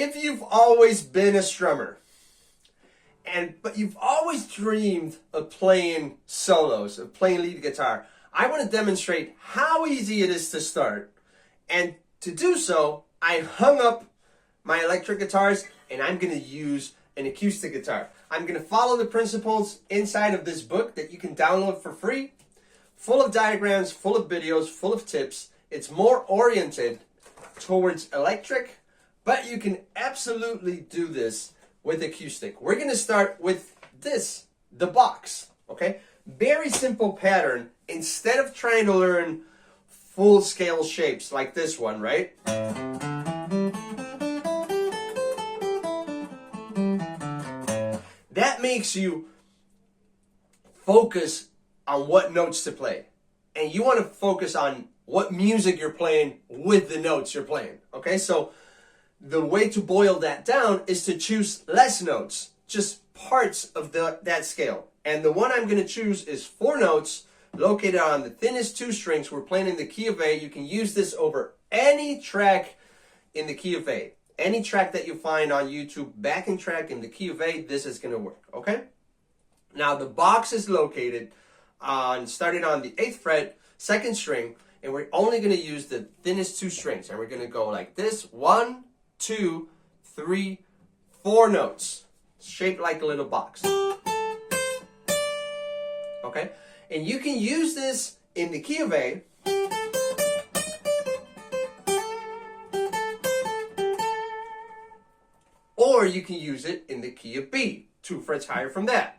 if you've always been a strummer, but you've always dreamed of playing solos, of playing lead guitar, I want to demonstrate how easy it is to start. And to do so, I hung up my electric guitars and I'm going to use an acoustic guitar. I'm going to follow the principles inside of this book that you can download for free, full of diagrams, full of videos, full of tips. It's more oriented towards electric, but you can absolutely do this with acoustic. We're going to start with this, the box, okay? Very simple pattern. Instead of trying to learn full scale shapes like this one, right? That makes you focus on what notes to play. And you want to focus on what music you're playing with the notes you're playing. Okay, so the way to boil that down is to choose less notes, just parts of that scale. And the one I'm going to choose is 4 notes located on the thinnest 2 strings. We're playing in the key of A. You can use this over any track in the key of A. Any track that you find on YouTube, backing track in the key of A, this is going to work, okay? Now the box is located starting on the 8th fret, 2nd string, and we're only going to use the thinnest 2 strings. And we're going to go like this, 1, 2, 3, 4 notes, shaped like a little box. Okay? And you can use this in the key of A, or you can use it in the key of B, 2 frets higher from that.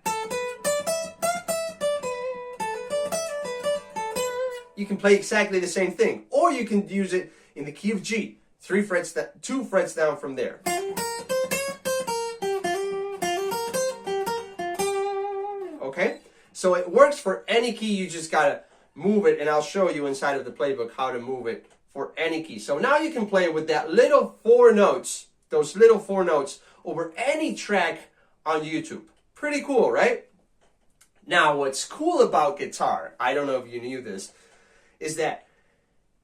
You can play exactly the same thing, or you can use it in the key of G, 2 frets down from there. Okay? So it works for any key, you just gotta move it, and I'll show you inside of the playbook how to move it for any key. So now you can play with that little 4 notes, those little 4 notes, over any track on YouTube. Pretty cool, right? Now, what's cool about guitar, I don't know if you knew this, is that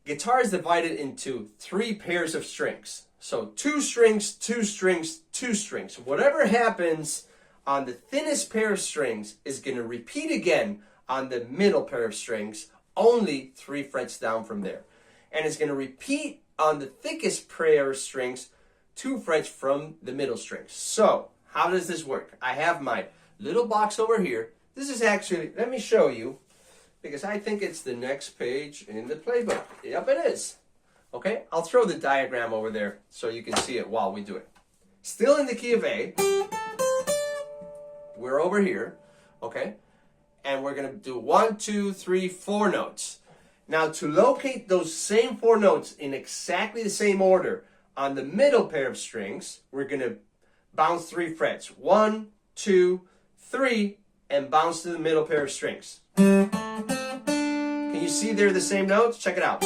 guitar is divided into 3 pairs of strings. So 2 strings, 2 strings, 2 strings. Whatever happens on the thinnest pair of strings is going to repeat again on the middle pair of strings, only 3 frets down from there. And it's going to repeat on the thickest pair of strings, 2 frets from the middle strings. So, how does this work? I have my little box over here. This is actually, let me show you, because I think it's the next page in the playbook. Yep, it is. Okay, I'll throw the diagram over there so you can see it while we do it. Still in the key of A. We're over here, okay? And we're going to do 1, 2, 3, 4 notes. Now, to locate those same 4 notes in exactly the same order on the middle pair of strings, we're going to bounce 3 frets. 1, 2, 3, and bounce to the middle pair of strings. Can you see they're the same notes? Check it out.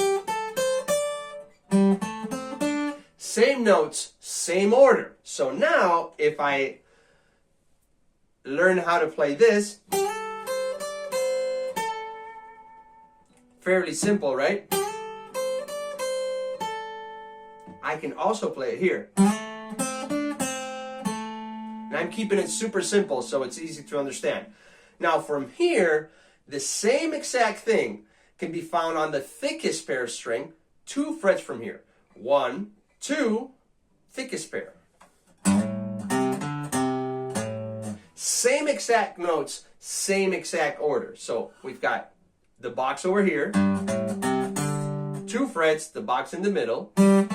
Same notes, same order. So now, if I learn how to play this, fairly simple, right? I can also play it here. And I'm keeping it super simple so it's easy to understand. Now from here, the same exact thing can be found on the thickest pair of string, 2 frets from here. 1, 2, thickest pair. Same exact notes, same exact order. So we've got the box over here, 2 frets, the box in the middle, 3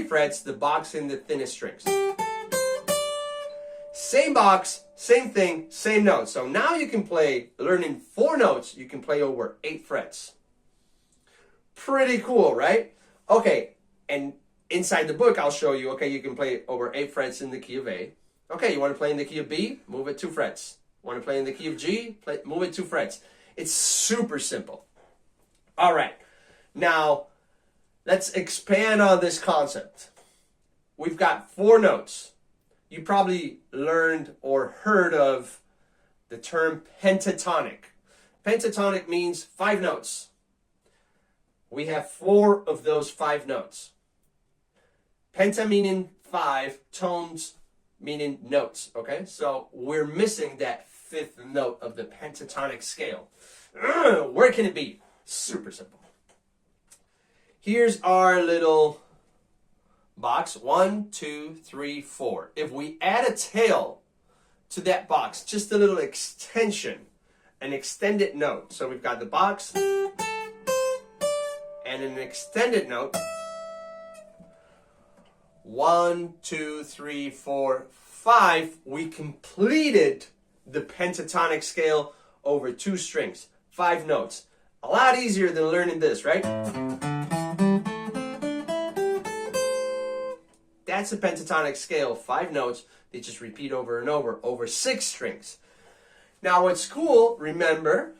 frets, the box in the thinnest strings. Same box, same thing, same notes. So now you can play, learning 4 notes, you can play over 8 frets. Pretty cool, right? Okay, and inside the book I'll show you, okay, you can play over 8 frets in the key of A. Okay, you want to play in the key of B? Move it 2 frets. Want to play in the key of G? Move it 2 frets. It's super simple. All right, now let's expand on this concept. We've got 4 notes. You probably learned or heard of the term pentatonic. Pentatonic means 5 notes. We have 4 of those 5 notes. Penta meaning 5, tones meaning notes, okay? So we're missing that 5th note of the pentatonic scale. Where can it be? Super simple. Here's our little box, 1, 2, 3, 4. If we add a tail to that box, just a little extension, an extended note. So we've got the box and an extended note. 1, 2, 3, 4, 5. We completed the pentatonic scale over 2 strings, 5 notes. A lot easier than learning this, right? That's a pentatonic scale, 5 notes. They just repeat over and over 6 strings. Now what's cool, remember,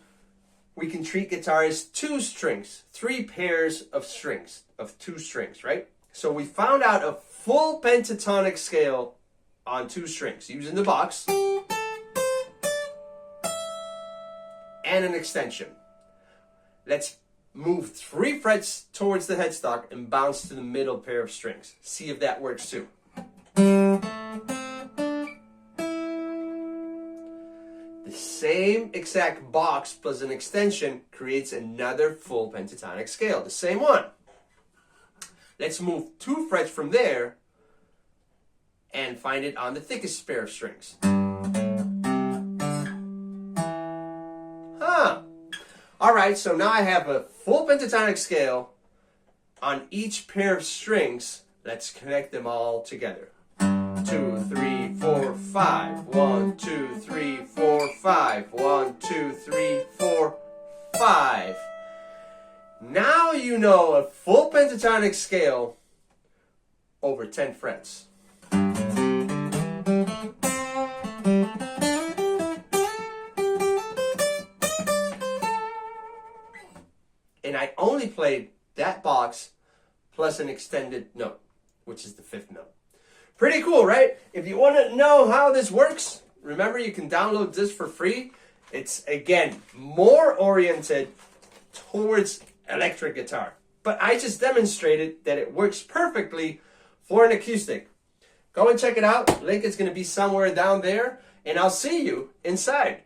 we can treat guitar as 2 strings, 3 pairs of strings, of 2 strings, right? So we found out a full pentatonic scale on 2 strings using the box and an extension. Let's move 3 frets towards the headstock and bounce to the middle pair of strings. See if that works too. The same exact box plus an extension creates another full pentatonic scale, the same one. Let's move 2 frets from there and find it on the thickest pair of strings. Alright, so now I have a full pentatonic scale on each pair of strings. Let's connect them all together. 2, 3, 4, 5. 1, 2, 3, 4, 5. 1, 2, 3, 4, 5. Now you know a full pentatonic scale over 10 frets. And I only played that box plus an extended note, which is the 5th note. Pretty cool, right? If you want to know how this works, remember you can download this for free. It's, again, more oriented towards electric guitar. But I just demonstrated that it works perfectly for an acoustic. Go and check it out. Link is going to be somewhere down there. And I'll see you inside.